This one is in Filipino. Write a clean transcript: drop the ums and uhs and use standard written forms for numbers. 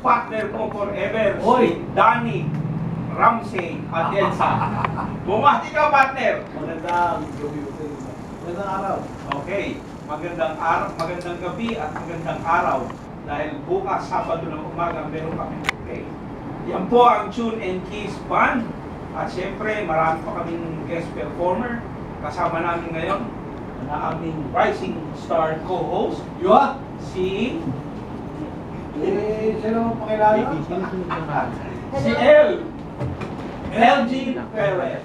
partner ko forever, Hoy! si Danny Ramsey Atienza. Bumati ka, partner! Magandang gabi. Magandang araw. Okay, magandang gabi at magandang araw. Dahil bukas, Sabado ng umaga, meron kami play. Yan po ang Tune and Keys Band. At syempre, marami pa kaming guest performer. Kasama namin ngayon na aming rising star co-host, Yuha! si Sino ang pakilala? si LG Perez.